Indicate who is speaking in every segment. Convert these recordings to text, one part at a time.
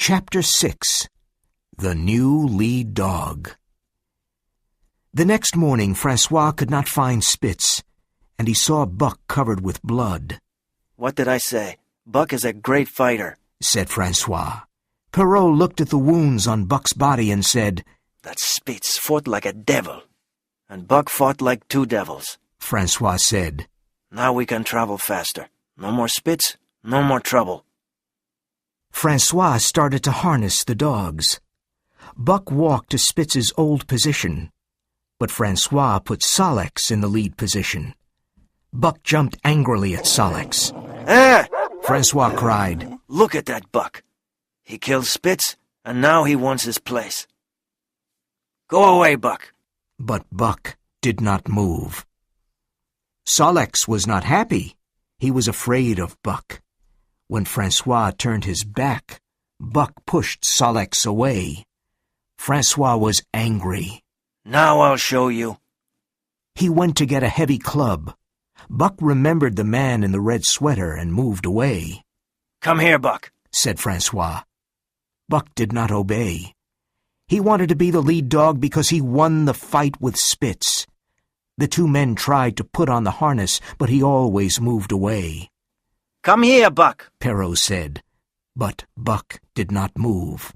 Speaker 1: Chapter 6. The New Lead Dog. The next morning, Francois could not find Spitz, and he saw Buck covered with blood.
Speaker 2: "What did I say? Buck is a great fighter,"
Speaker 1: said Francois. Perrault looked at the wounds on Buck's body and said,
Speaker 2: "That Spitz fought like a devil, and Buck fought like two devils."
Speaker 1: Francois said,
Speaker 2: "Now we can travel faster. No more Spitz, no more trouble."
Speaker 1: Francois started to harness the dogs. Buck walked to Spitz's old position, but Francois put Solex in the lead position. Buck jumped angrily at Solex.
Speaker 2: "Ah!"
Speaker 1: Francois cried.
Speaker 2: "Look at that Buck. He killed Spitz, and now he wants his place. Go away, Buck."
Speaker 1: But Buck did not move. Solex was not happy. He was afraid of Buck. When Francois turned his back, Buck pushed Solex away. Francois was angry.
Speaker 2: "Now I'll show you."
Speaker 1: He went to get a heavy club. Buck remembered the man in the red sweater and moved away.
Speaker 2: "Come here, Buck,"
Speaker 1: said Francois. Buck did not obey. He wanted to be the lead dog because he won the fight with Spitz. The two men tried to put on the harness, but he always moved away.
Speaker 2: "Come here, Buck,"
Speaker 1: Perrault said, but Buck did not move.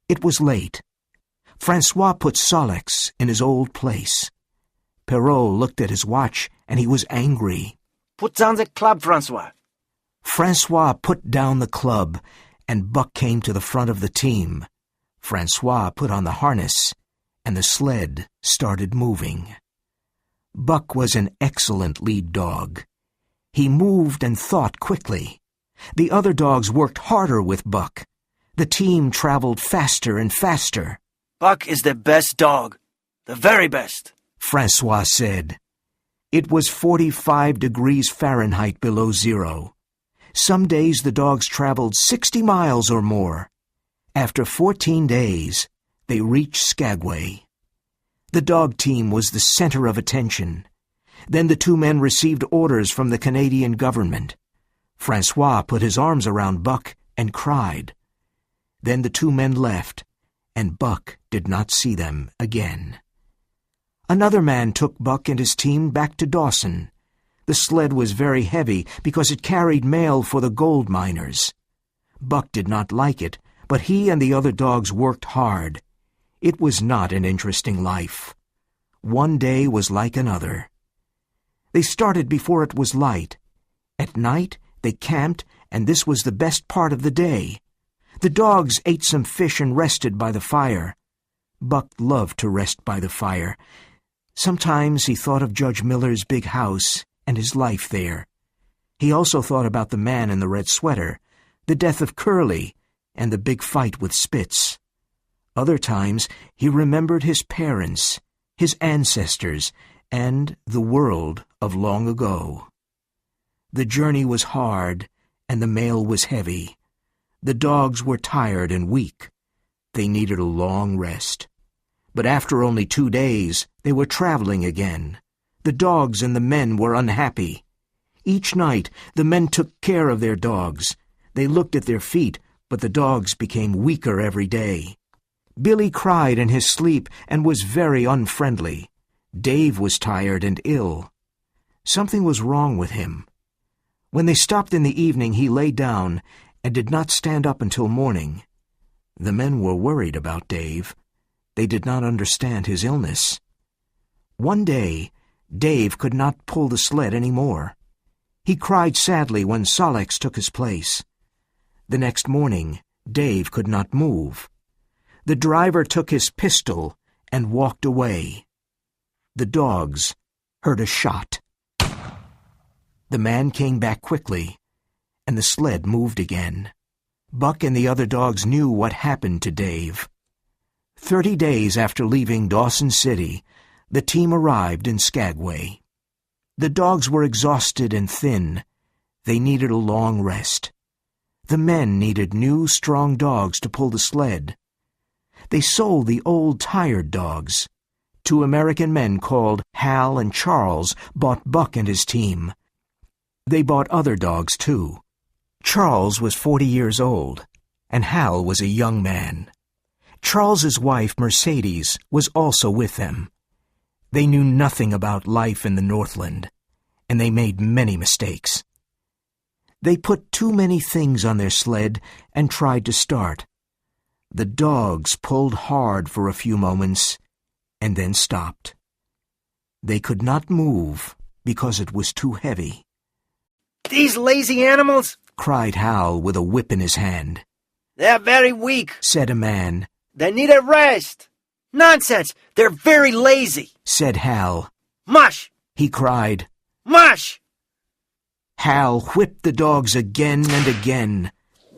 Speaker 1: It was late. Francois put Solex in his old place. Perrault looked at his watch, and he was angry.
Speaker 2: "Put down the club, Francois."
Speaker 1: Francois put down the club, and Buck came to the front of the team. Francois put on the harness, and the sled started moving. Buck was an excellent lead dog. He moved and thought quickly. The other dogs worked harder with Buck. The team traveled faster and faster.
Speaker 2: "Buck is the best dog, the very best,"
Speaker 1: Francois said. It was 45 degrees Fahrenheit below zero. Some days the dogs traveled 60 miles or more. After 14 days, they reached Skagway. The dog team was the center of attention. Then the two men received orders from the Canadian government. Francois put his arms around Buck and cried. Then the two men left, and Buck did not see them again. Another man took Buck and his team back to Dawson. The sled was very heavy because it carried mail for the gold miners. Buck did not like it, but he and the other dogs worked hard. It was not an interesting life. One day was like another. They started before it was light. At night, they camped, and this was the best part of the day. The dogs ate some fish and rested by the fire. Buck loved to rest by the fire. Sometimes he thought of Judge Miller's big house and his life there. He also thought about the man in the red sweater, the death of Curly, and the big fight with Spitz. Other times he remembered his parents, his ancestors, and the world of long ago. The journey was hard, and the mail was heavy. The dogs were tired and weak. They needed a long rest. But after only 2 days, they were traveling again. The dogs and the men were unhappy. Each night, the men took care of their dogs. They looked at their feet, but the dogs became weaker every day. Billy cried in his sleep and was very unfriendly. Dave was tired and ill. Something was wrong with him. When they stopped in the evening, he lay down and did not stand up until morning. The men were worried about Dave. They did not understand his illness. One day, Dave could not pull the sled any more. He cried sadly when Solex took his place. The next morning, Dave could not move. The driver took his pistol and walked away. The dogs heard a shot. The man came back quickly, and the sled moved again. Buck and the other dogs knew what happened to Dave. 30 days after leaving Dawson City, the team arrived in Skagway. The dogs were exhausted and thin. They needed a long rest. The men needed new, strong dogs to pull the sled. They sold the old, tired dogs. 2 American men called Hal and Charles bought Buck and his team. They bought other dogs, too. Charles was 40 years old. and Hal was a young man. Charles's wife, Mercedes, was also with them. They knew nothing about life in the Northland, and they made many mistakes. They put too many things on their sled and tried to start. The dogs pulled hard for a few moments and then stopped. They could not move because it was too heavy.
Speaker 2: "These lazy animals!"
Speaker 1: cried Hal with a whip in his hand.
Speaker 2: "They're very weak,"
Speaker 1: said a man.
Speaker 2: "They need a rest." "Nonsense! They're very lazy,"
Speaker 1: said Hal.
Speaker 2: "Mush!"
Speaker 1: he cried.
Speaker 2: "Mush!"
Speaker 1: Hal whipped the dogs again and again.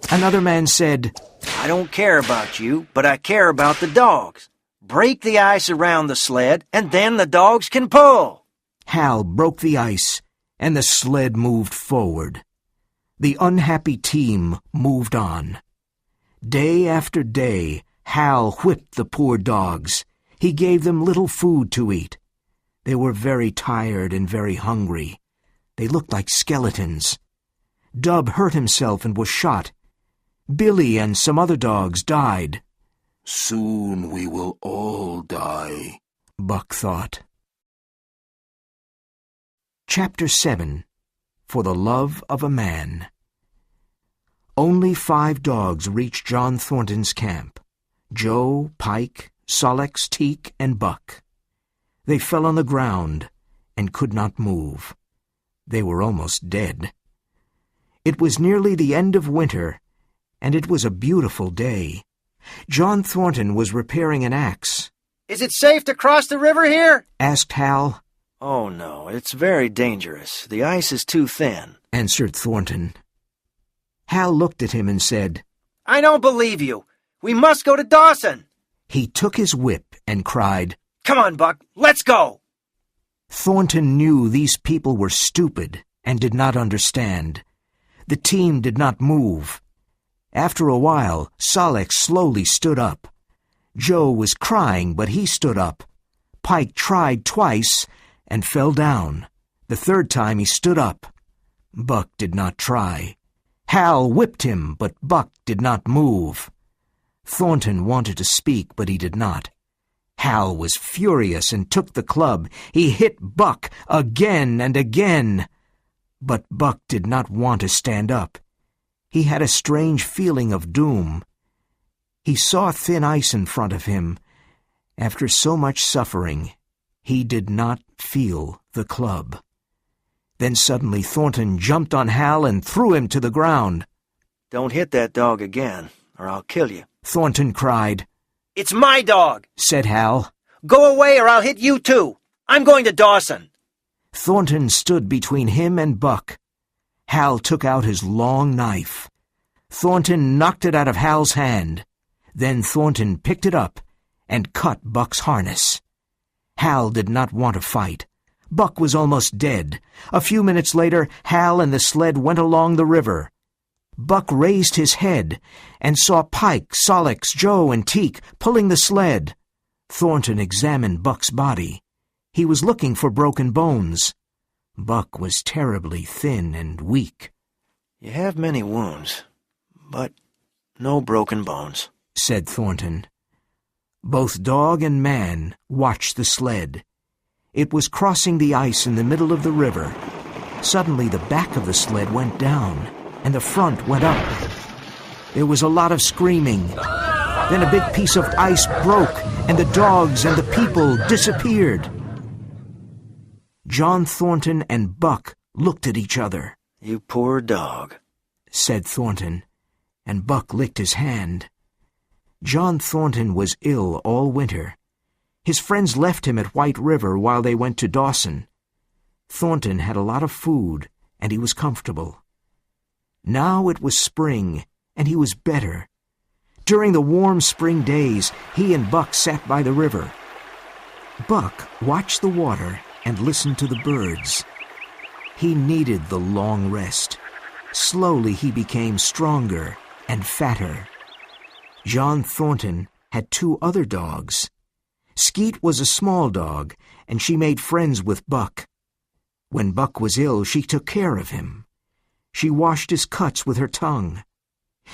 Speaker 1: Another man said,
Speaker 2: "I don't care about you, but I care about the dogs. Break the ice around the sled, and then the dogs can pull."
Speaker 1: Hal broke the ice, and the sled moved forward. The unhappy team moved on. Day after day, Hal whipped the poor dogs. He gave them little food to eat. They were very tired and very hungry. They looked like skeletons. Dub hurt himself and was shot. Billy and some other dogs died.
Speaker 3: "Soon we will all die,"
Speaker 1: Buck thought. Chapter 7. For the Love of a Man. Only 5 dogs reached John Thornton's camp: Joe, Pike, Sol-leks, Teek, and Buck. They fell on the ground and could not move. They were almost dead. It was nearly the end of winter, and it was a beautiful day. John Thornton was repairing an axe.
Speaker 2: "Is it safe to cross the river here?"
Speaker 1: asked Hal.
Speaker 2: "Oh, no, it's very dangerous. The ice is too thin,"
Speaker 1: answered Thornton. Hal looked at him and said,
Speaker 2: "I don't believe you. We must go to Dawson."
Speaker 1: He took his whip and cried,
Speaker 2: "Come on, Buck, let's go."
Speaker 1: Thornton knew these people were stupid and did not understand. The team did not move. After a while, Sol-leks slowly stood up. Joe was crying, but he stood up. Pike tried twice and fell down. The third time he stood up. Buck did not try. Hal whipped him, but Buck did not move. Thornton wanted to speak, but he did not. Hal was furious and took the club. He hit Buck again and again. But Buck did not want to stand up. He had a strange feeling of doom. He saw thin ice in front of him. After so much suffering, he did not feel the club. Then suddenly Thornton jumped on Hal and threw him to the ground.
Speaker 2: "Don't hit that dog again, or I'll kill you,"
Speaker 1: Thornton cried.
Speaker 2: "It's my dog,"
Speaker 1: said Hal.
Speaker 2: "Go away or I'll hit you too. I'm going to Dawson."
Speaker 1: Thornton stood between him and Buck. Hal took out his long knife. Thornton knocked it out of Hal's hand. Then Thornton picked it up and cut Buck's harness. Hal did not want to fight. Buck was almost dead. A few minutes later, Hal and the sled went along the river. Buck raised his head and saw Pike, Sol-leks, Joe, and Teek pulling the sled. Thornton examined Buck's body. He was looking for broken bones. Buck was terribly thin and weak.
Speaker 2: "You have many wounds, but no broken bones,"
Speaker 1: said Thornton. Both dog and man watched the sled. It was crossing the ice in the middle of the river. Suddenly the back of the sled went down, and the front went up. There was a lot of screaming. Then a big piece of ice broke, and the dogs and the people disappeared. John Thornton and Buck looked at each other.
Speaker 2: "You poor dog,"
Speaker 1: said Thornton, and Buck licked his hand. John Thornton was ill all winter. His friends left him at White River while they went to Dawson. Thornton had a lot of food, and he was comfortable. Now it was spring, and he was better. During the warm spring days, he and Buck sat by the river. Buck watched the water and listened to the birds. He needed the long rest. Slowly he became stronger and fatter. John Thornton had 2 other dogs. Skeet was a small dog, and she made friends with Buck. When Buck was ill, she took care of him. She washed his cuts with her tongue.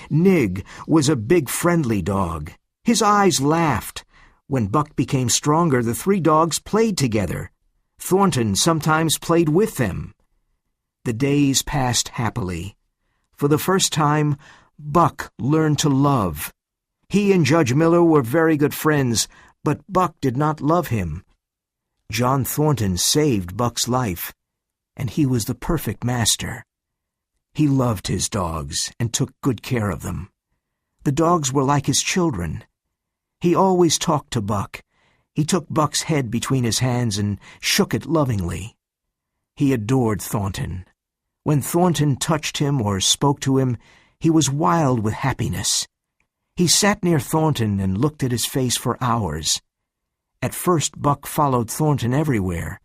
Speaker 1: Nig was a big friendly dog. His eyes laughed. When Buck became stronger, the three dogs played together. Thornton sometimes played with them. The days passed happily. For the first time, Buck learned to love. He and Judge Miller were very good friends, but Buck did not love him. John Thornton saved Buck's life, and he was the perfect master. He loved his dogs and took good care of them. The dogs were like his children. He always talked to Buck. He took Buck's head between his hands and shook it lovingly. He adored Thornton. When Thornton touched him or spoke to him, he was wild with happiness. He sat near Thornton and looked at his face for hours. At first, Buck followed Thornton everywhere.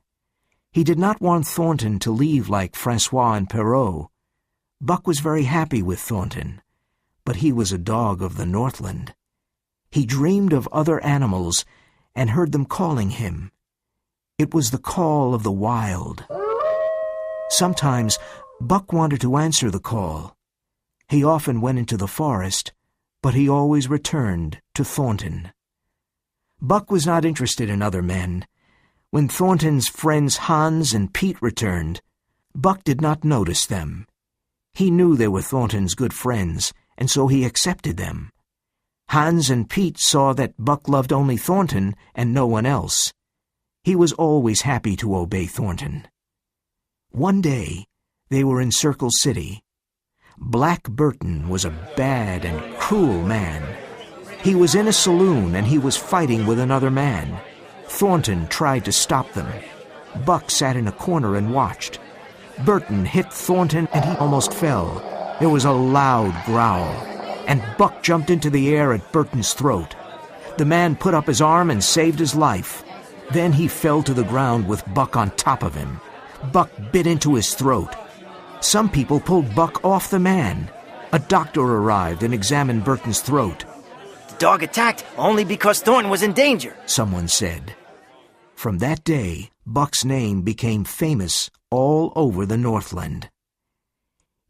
Speaker 1: He did not want Thornton to leave like Francois and Perrault. Buck was very happy with Thornton, but he was a dog of the Northland. He dreamed of other animals and heard them calling him. It was the call of the wild. Sometimes Buck wanted to answer the call. He often went into the forest, but he always returned to Thornton. Buck was not interested in other men. When Thornton's friends Hans and Pete returned, Buck did not notice them. He knew they were Thornton's good friends, and so he accepted them. Hans and Pete saw that Buck loved only Thornton and no one else. He was always happy to obey Thornton. One day, they were in Circle City. Black Burton was a bad and cruel man. He was in a saloon and he was fighting with another man. Thornton tried to stop them. Buck sat in a corner and watched. Burton hit Thornton and he almost fell. There was a loud growl, and Buck jumped into the air at Burton's throat. The man put up his arm and saved his life. Then he fell to the ground with Buck on top of him. Buck bit into his throat. Some people pulled Buck off the man. A doctor arrived and examined Burton's throat.
Speaker 2: The dog attacked only because Thornton was in danger,
Speaker 1: someone said. From that day, Buck's name became famous all over the Northland.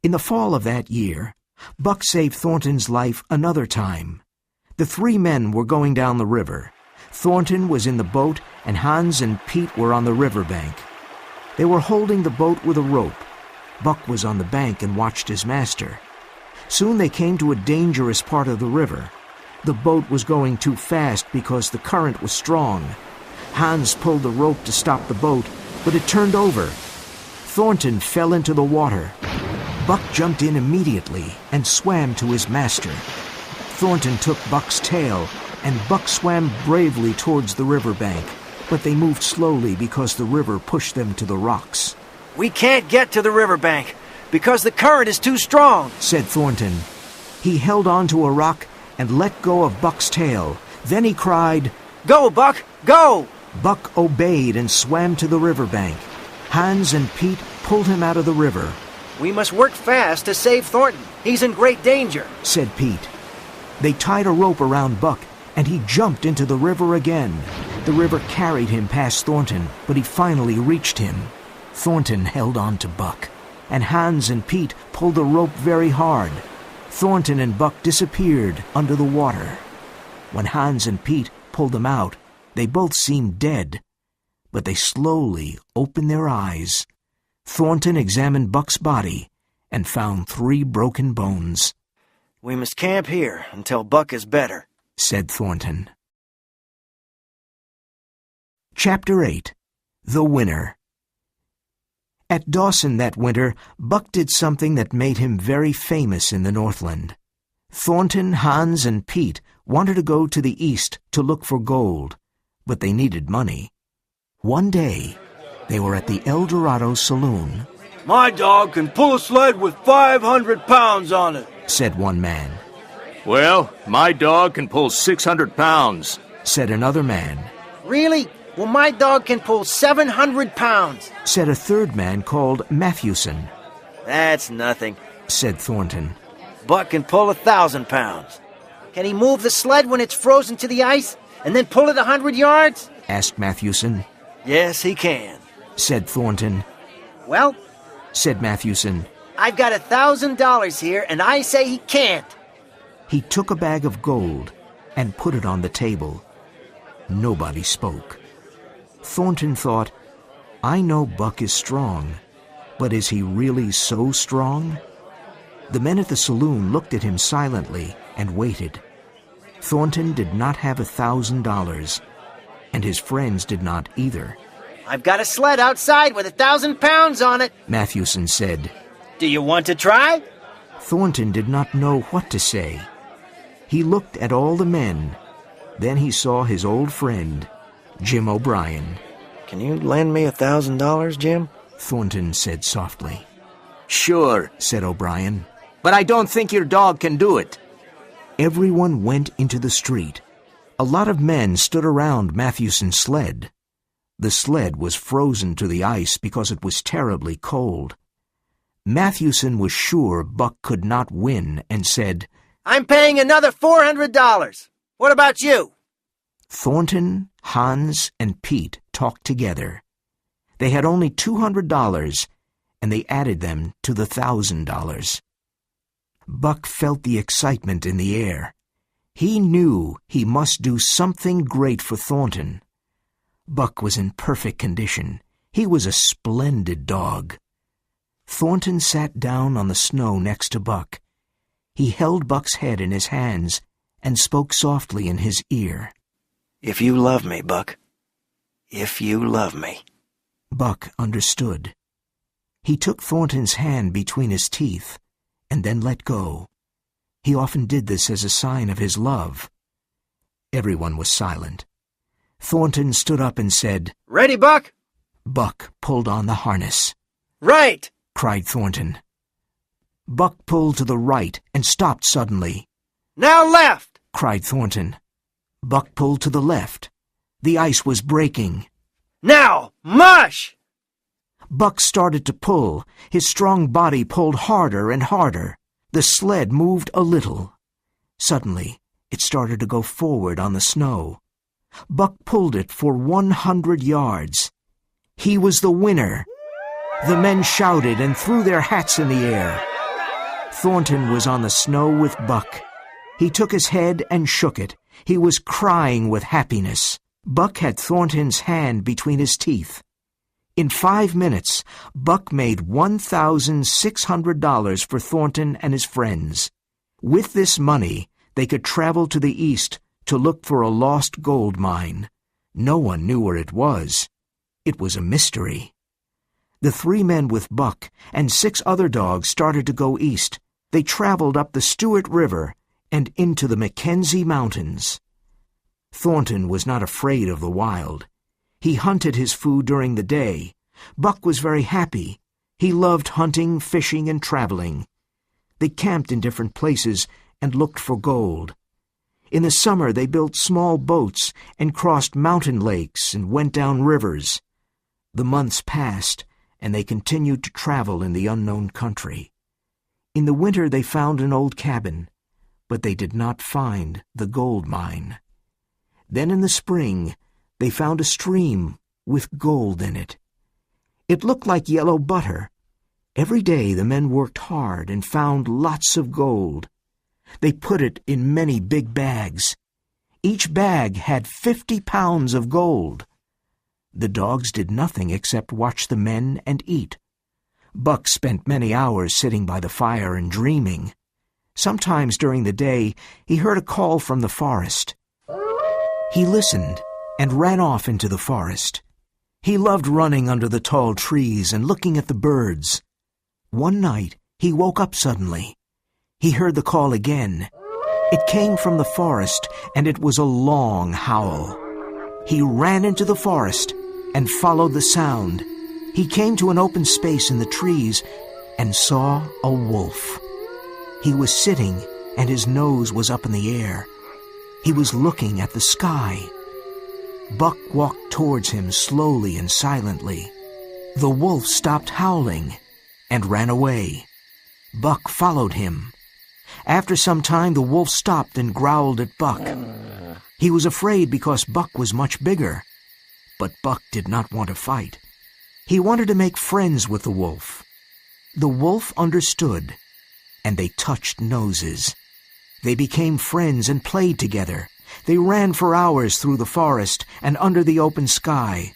Speaker 1: In the fall of that year, Buck saved Thornton's life another time. The three men were going down the river. Thornton was in the boat, and Hans and Pete were on the riverbank. They were holding the boat with a rope. Buck was on the bank and watched his master. Soon they came to a dangerous part of the river. The boat was going too fast because the current was strong. Hans pulled the rope to stop the boat, but it turned over. Thornton fell into the water. Buck jumped in immediately and swam to his master. Thornton took Buck's tail, and Buck swam bravely towards the riverbank, but they moved slowly because the river pushed them to the rocks.
Speaker 2: "We can't get to the riverbank because the current is too strong,"
Speaker 1: said Thornton. He held on to a rock and let go of Buck's tail. Then he cried,
Speaker 2: "Go, Buck, go!"
Speaker 1: Buck obeyed and swam to the riverbank. Hans and Pete pulled him out of the river.
Speaker 2: "We must work fast to save Thornton. He's in great danger,"
Speaker 1: said Pete. They tied a rope around Buck, and he jumped into the river again. The river carried him past Thornton, but he finally reached him. Thornton held on to Buck, and Hans and Pete pulled the rope very hard. Thornton and Buck disappeared under the water. When Hans and Pete pulled them out, they both seemed dead, but they slowly opened their eyes. Thornton examined Buck's body and found 3 broken bones.
Speaker 2: "We must camp here until Buck is better,"
Speaker 1: said Thornton. Chapter 8. The Winner. At Dawson that winter, Buck did something that made him very famous in the Northland. Thornton, Hans, and Pete wanted to go to the east to look for gold, but they needed money. One day, they were at the El Dorado Saloon.
Speaker 4: "My dog can pull a sled with 500 pounds on it,"
Speaker 1: said one man.
Speaker 3: Well, my dog can pull 600 pounds,
Speaker 1: said another man.
Speaker 2: "Really? Well, my dog can pull 700 pounds,
Speaker 1: said a third man called Matthewson.
Speaker 2: "That's nothing,"
Speaker 1: said Thornton.
Speaker 2: "Buck can pull 1,000 pounds. Can he move the sled when it's frozen to the ice and then pull it 100 yards?
Speaker 1: asked Matthewson.
Speaker 2: "Yes, he can,"
Speaker 1: said Thornton.
Speaker 2: "Well,
Speaker 1: said Matthewson.
Speaker 2: I've got $1,000 here, and I say he can't."
Speaker 1: He took a bag of gold and put it on the table. Nobody spoke. Thornton thought, I know Buck is strong, but is he really so strong? The men at the saloon looked at him silently and waited. Thornton did not have $1,000, and his friends did not either.
Speaker 2: I've got a sled outside with 1,000 pounds on it,
Speaker 1: Mathewson said.
Speaker 2: Do you want to try?
Speaker 1: Thornton did not know what to say. He looked at all the men. Then he saw his old friend, Jim O'Brien.
Speaker 2: Can you lend me $1,000, Jim?
Speaker 1: Thornton said softly.
Speaker 3: Sure,
Speaker 1: said O'Brien.
Speaker 3: but I don't think your dog can do it.
Speaker 1: Everyone went into the street. A lot of men stood around Mathewson's sled. The sled was frozen to the ice because it was terribly cold. Mathewson was sure Buck could not win and said,
Speaker 2: I'm paying another $400. What about you?
Speaker 1: Thornton, Hans, and Pete talked together. They had only $200, and they added them to the $1,000. Buck felt the excitement in the air. He knew he must do something great for Thornton. Buck was in perfect condition. He was a splendid dog. Thornton sat down on the snow next to Buck. He held Buck's head in his hands and spoke softly in his ear.
Speaker 2: If you love me, Buck. If you love me.
Speaker 1: Buck understood. He took Thornton's hand between his teeth and then let go. He often did this as a sign of his love. Everyone was silent. Thornton stood up and said,
Speaker 2: Ready, Buck?
Speaker 1: Buck pulled on the harness.
Speaker 2: Right!
Speaker 1: Cried Thornton. Buck pulled to the right and stopped suddenly.
Speaker 2: Now left!
Speaker 1: Cried Thornton. Buck pulled to the left. The ice was breaking.
Speaker 2: Now, mush!
Speaker 1: Buck started to pull. His strong body pulled harder and harder. The sled moved a little. Suddenly, it started to go forward on the snow. Buck pulled it for 100 yards. He was the winner. The men shouted and threw their hats in the air. Thornton was on the snow with Buck. He took his head and shook it. He was crying with happiness. Buck had Thornton's hand between his teeth. In 5 minutes, Buck made $1,600 for Thornton and his friends. With this money, they could travel to the east to look for a lost gold mine. No one knew where it was. It was a mystery. The 3 men with Buck and 6 other dogs started to go east. They traveled up the Stewart River and into the Mackenzie Mountains. Thornton was not afraid of the wild. He hunted his food during the day. Buck was very happy. He loved hunting, fishing, and traveling. They camped in different places and looked for gold. In the summer, they built small boats and crossed mountain lakes and went down rivers. The months passed, and they continued to travel in the unknown country. In the winter, they found an old cabin, but they did not find the gold mine. Then in the spring, they found a stream with gold in it. It looked like yellow butter. Every day the men worked hard and found lots of gold. They put it in many big bags. Each bag had 50 pounds of gold. The dogs did nothing except watch the men and eat. Buck spent many hours sitting by the fire and dreaming. Sometimes during the day he heard a call from the forest. He listened and ran off into the forest. He loved running under the tall trees and looking at the birds. One night he woke up suddenly. He heard the call again. It came from the forest, and it was a long howl. He ran into the forest and followed the sound. He came to an open space in the trees and saw a wolf. He was sitting, and his nose was up in the air. He was looking at the sky. Buck walked towards him slowly and silently. The wolf stopped howling and ran away. Buck followed him. After some time, the wolf stopped and growled at Buck. He was afraid because Buck was much bigger. But Buck did not want to fight. He wanted to make friends with the wolf. The wolf understood, and they touched noses. They became friends and played together. They ran for hours through the forest and under the open sky.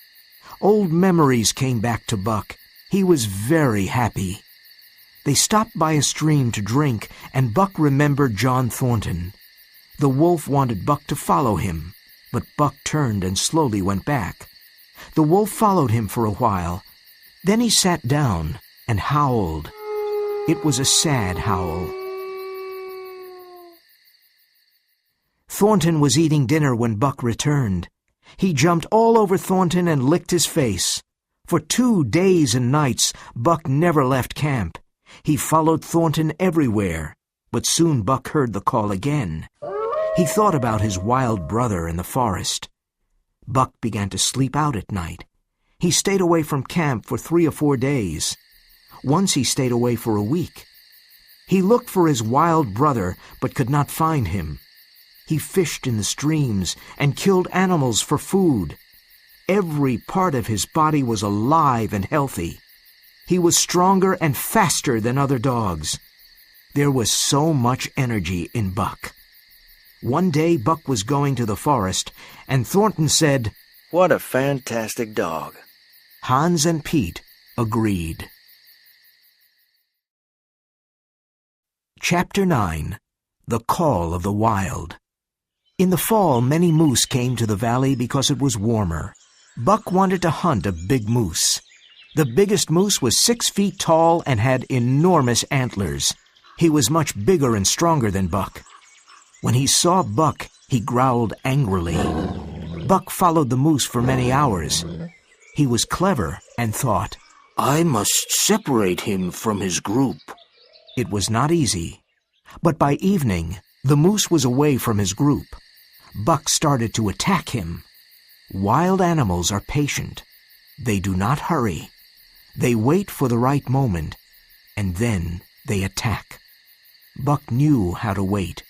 Speaker 1: Old memories came back to Buck. He was very happy. They stopped by a stream to drink, and Buck remembered John Thornton. The wolf wanted Buck to follow him, but Buck turned and slowly went back. The wolf followed him for a while. Then he sat down and howled. It was a sad howl. Thornton was eating dinner when Buck returned. He jumped all over Thornton and licked his face. For 2 days and nights, Buck never left camp. He followed Thornton everywhere, but soon Buck heard the call again. He thought about his wild brother in the forest. Buck began to sleep out at night. He stayed away from camp for 3 or 4 days. Once he stayed away for a week. He looked for his wild brother, but could not find him. He fished in the streams and killed animals for food. Every part of his body was alive and healthy. He was stronger and faster than other dogs. There was so much energy in Buck. One day Buck was going to the forest, and Thornton said,
Speaker 2: "What a fantastic dog."
Speaker 1: Hans and Pete agreed. Chapter 9. The Call of the Wild. In the fall, many moose came to the valley because it was warmer. Buck wanted to hunt a big moose. The biggest moose was 6 feet tall and had enormous antlers. He was much bigger and stronger than Buck. When he saw Buck, he growled angrily. Buck followed the moose for many hours. He was clever and thought,
Speaker 3: I must separate him from his group.
Speaker 1: It was not easy. But by evening, the moose was away from his group. Buck started to attack him. Wild animals are patient. They do not hurry. They wait for the right moment, and then they attack. Buck knew how to wait.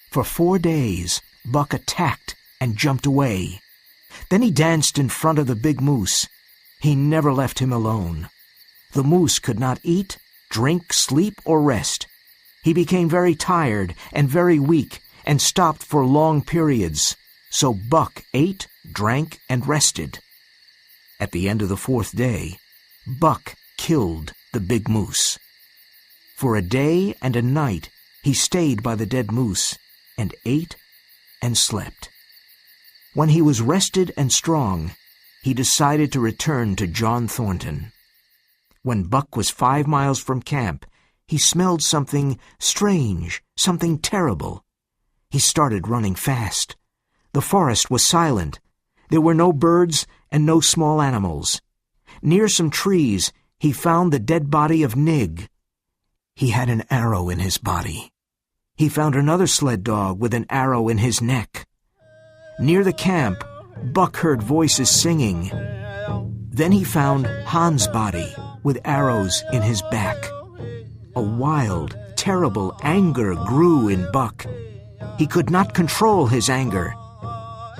Speaker 1: For 4 days, Buck attacked and jumped away. Then he danced in front of the big moose. He never left him alone. The moose could not eat, drink, sleep, or rest. He became very tired and very weak and stopped for long periods. So Buck ate, drank, and rested. At the end of the 4th day, Buck killed the big moose. For a day and a night, he stayed by the dead moose and ate and slept. When he was rested and strong, he decided to return to John Thornton. When Buck was 5 miles from camp, he smelled something strange, something terrible. He started running fast. The forest was silent. There were no birds and no small animals. Near some trees, he found the dead body of Nig. He had an arrow in his body. He found another sled dog with an arrow in his neck. Near the camp, Buck heard voices singing. Then he found Hans' body with arrows in his back. A wild, terrible anger grew in Buck. He could not control his anger.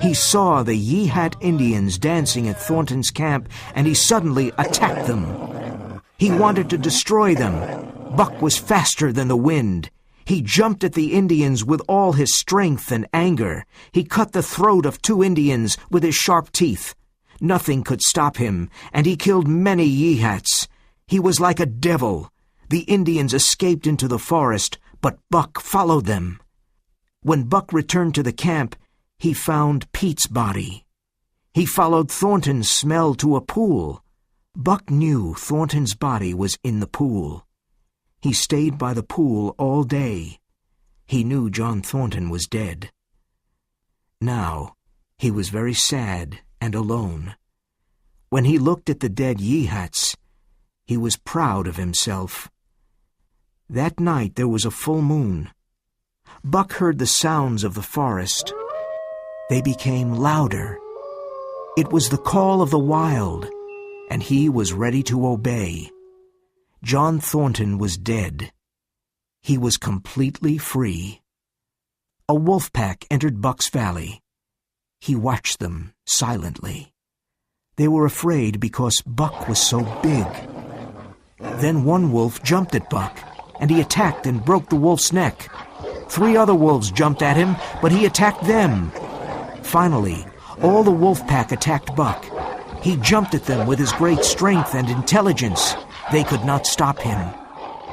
Speaker 1: He saw the Yeehat Indians dancing at Thornton's camp, and he suddenly attacked them. He wanted to destroy them. Buck was faster than the wind. He jumped at the Indians with all his strength and anger. He cut the throat of 2 Indians with his sharp teeth. Nothing could stop him, and he killed many Yeehats. He was like a devil. The Indians escaped into the forest, but Buck followed them. When Buck returned to the camp, he found Pete's body. He followed Thornton's smell to a pool. Buck knew Thornton's body was in the pool. He stayed by the pool all day. He knew John Thornton was dead. Now, he was very sad and alone. When he looked at the dead Yeehats, he was proud of himself. That night there was a full moon. Buck heard the sounds of the forest. They became louder. It was the call of the wild, and he was ready to obey. John Thornton was dead. He was completely free. A wolf pack entered Buck's valley. He watched them silently. They were afraid because Buck was so big. Then one wolf jumped at Buck, and he attacked and broke the wolf's neck. 3 other wolves jumped at him, but he attacked them. Finally, all the wolf pack attacked Buck. He jumped at them with his great strength and intelligence. They could not stop him.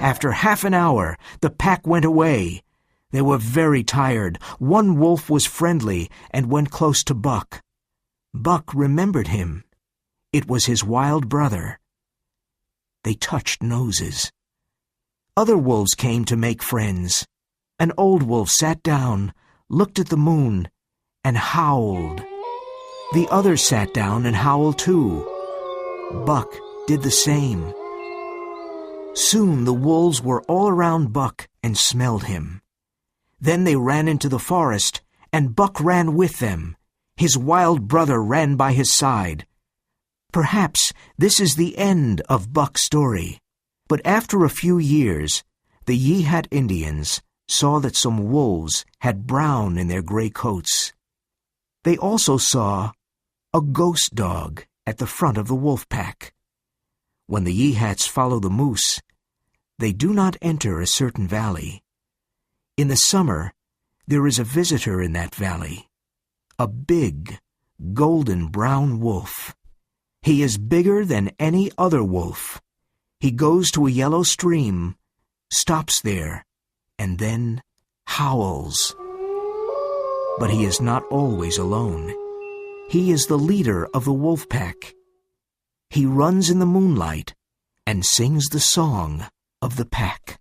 Speaker 1: After half an hour, the pack went away. They were very tired. One wolf was friendly and went close to Buck. Buck remembered him. It was his wild brother. They touched noses. Other wolves came to make friends. An old wolf sat down, looked at the moon, and howled. The others sat down and howled too. Buck did the same. Soon the wolves were all around Buck and smelled him. Then they ran into the forest, and Buck ran with them. His wild brother ran by his side. Perhaps this is the end of Buck's story. But after a few years, the Yehat Indians saw that some wolves had brown in their gray coats. They also saw a ghost dog at the front of the wolf pack. When the Yehats follow the moose, they do not enter a certain valley. In the summer, there is a visitor in that valley, a big, golden brown wolf. He is bigger than any other wolf. He goes to a yellow stream, stops there, and then howls. But he is not always alone. He is the leader of the wolf pack. He runs in the moonlight and sings the song of the pack.